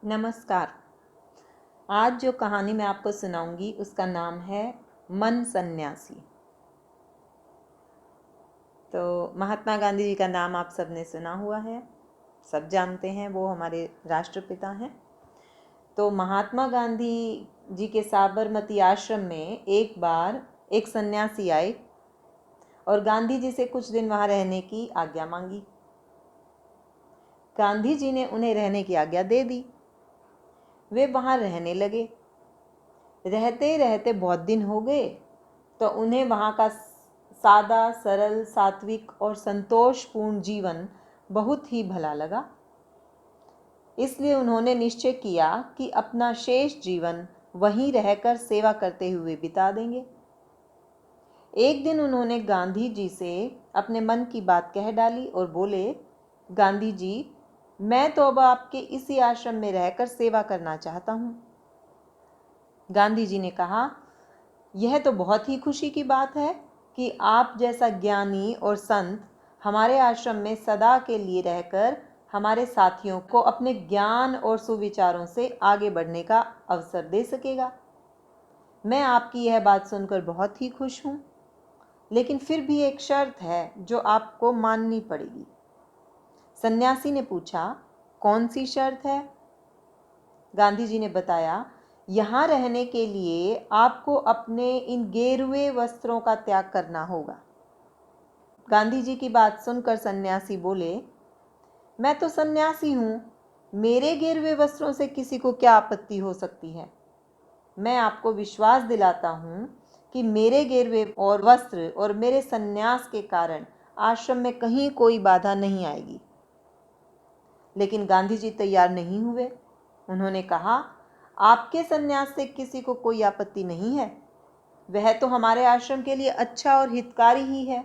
नमस्कार। आज जो कहानी मैं आपको सुनाऊंगी उसका नाम है मन सन्यासी। तो महात्मा गांधी जी का नाम आप सबने सुना हुआ है, सब जानते हैं, वो हमारे राष्ट्रपिता हैं। तो महात्मा गांधी जी के साबरमती आश्रम में एक बार एक सन्यासी आए और गांधी जी से कुछ दिन वहाँ रहने की आज्ञा मांगी। गांधी जी ने उन्हें रहने की आज्ञा दे दी। वे वहाँ रहने लगे। रहते रहते बहुत दिन हो गए तो उन्हें वहाँ का सादा, सरल, सात्विक और संतोषपूर्ण जीवन बहुत ही भला लगा। इसलिए उन्होंने निश्चय किया कि अपना शेष जीवन वहीं रहकर सेवा करते हुए बिता देंगे। एक दिन उन्होंने गांधी जी से अपने मन की बात कह डाली और बोले, गांधी जी, मैं तो अब आपके इसी आश्रम में रहकर सेवा करना चाहता हूँ। गांधी जी ने कहा, यह तो बहुत ही खुशी की बात है कि आप जैसा ज्ञानी और संत हमारे आश्रम में सदा के लिए रहकर हमारे साथियों को अपने ज्ञान और सुविचारों से आगे बढ़ने का अवसर दे सकेगा। मैं आपकी यह बात सुनकर बहुत ही खुश हूँ, लेकिन फिर भी एक शर्त है जो आपको माननी पड़ेगी। सन्यासी ने पूछा, कौन सी शर्त है? गांधी जी ने बताया, यहाँ रहने के लिए आपको अपने इन गेरुए वस्त्रों का त्याग करना होगा। गांधी जी की बात सुनकर सन्यासी बोले, मैं तो सन्यासी हूँ, मेरे गेरुए वस्त्रों से किसी को क्या आपत्ति हो सकती है? मैं आपको विश्वास दिलाता हूँ कि मेरे गेरुए और वस्त्र और मेरे सन्यास के कारण आश्रम में कहीं कोई बाधा नहीं आएगी। लेकिन गांधी जी तैयार नहीं हुए। उन्होंने कहा, आपके सन्यास से किसी को कोई आपत्ति नहीं है, वह तो हमारे आश्रम के लिए अच्छा और हितकारी ही है,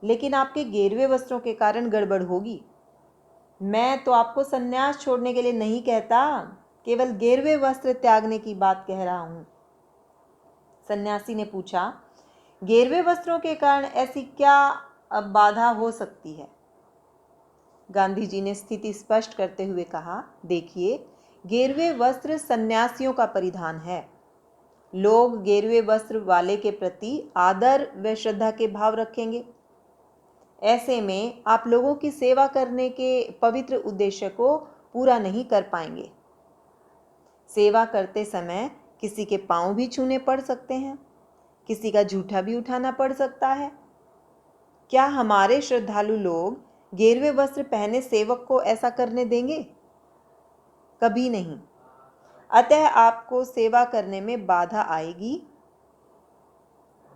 लेकिन आपके गेरुए वस्त्रों के कारण गड़बड़ होगी। मैं तो आपको सन्यास छोड़ने के लिए नहीं कहता, केवल गेरुए वस्त्र त्यागने की बात कह रहा हूं। सन्यासी ने पूछा, गेरुए वस्त्रों के कारण ऐसी क्या बाधा हो सकती है? गांधी जी ने स्थिति स्पष्ट करते हुए कहा, देखिए, गेरुए वस्त्र सन्यासियों का परिधान है। लोग गेरुए वस्त्र वाले के प्रति आदर व श्रद्धा के भाव रखेंगे। ऐसे में आप लोगों की सेवा करने के पवित्र उद्देश्य को पूरा नहीं कर पाएंगे। सेवा करते समय किसी के पांव भी छूने पड़ सकते हैं, किसी का जूठा भी उठाना पड़ सकता है। क्या हमारे श्रद्धालु लोग गेरुए वस्त्र पहने सेवक को ऐसा करने देंगे? कभी नहीं। अतः आपको सेवा करने में बाधा आएगी।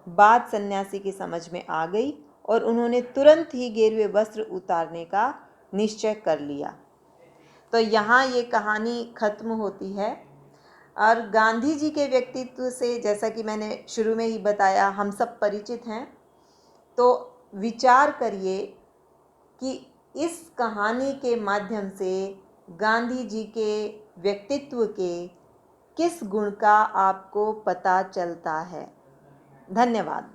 बात सन्यासी की समझ में आ गई और उन्होंने तुरंत ही गेरुए वस्त्र उतारने का निश्चय कर लिया। तो यहाँ ये कहानी खत्म होती है। और गांधी जी के व्यक्तित्व से, जैसा कि मैंने शुरू में ही बताया, हम सब परिचित हैं। तो विचार करिए कि इस कहानी के माध्यम से गांधी जी के व्यक्तित्व के किस गुण का आपको पता चलता है। धन्यवाद।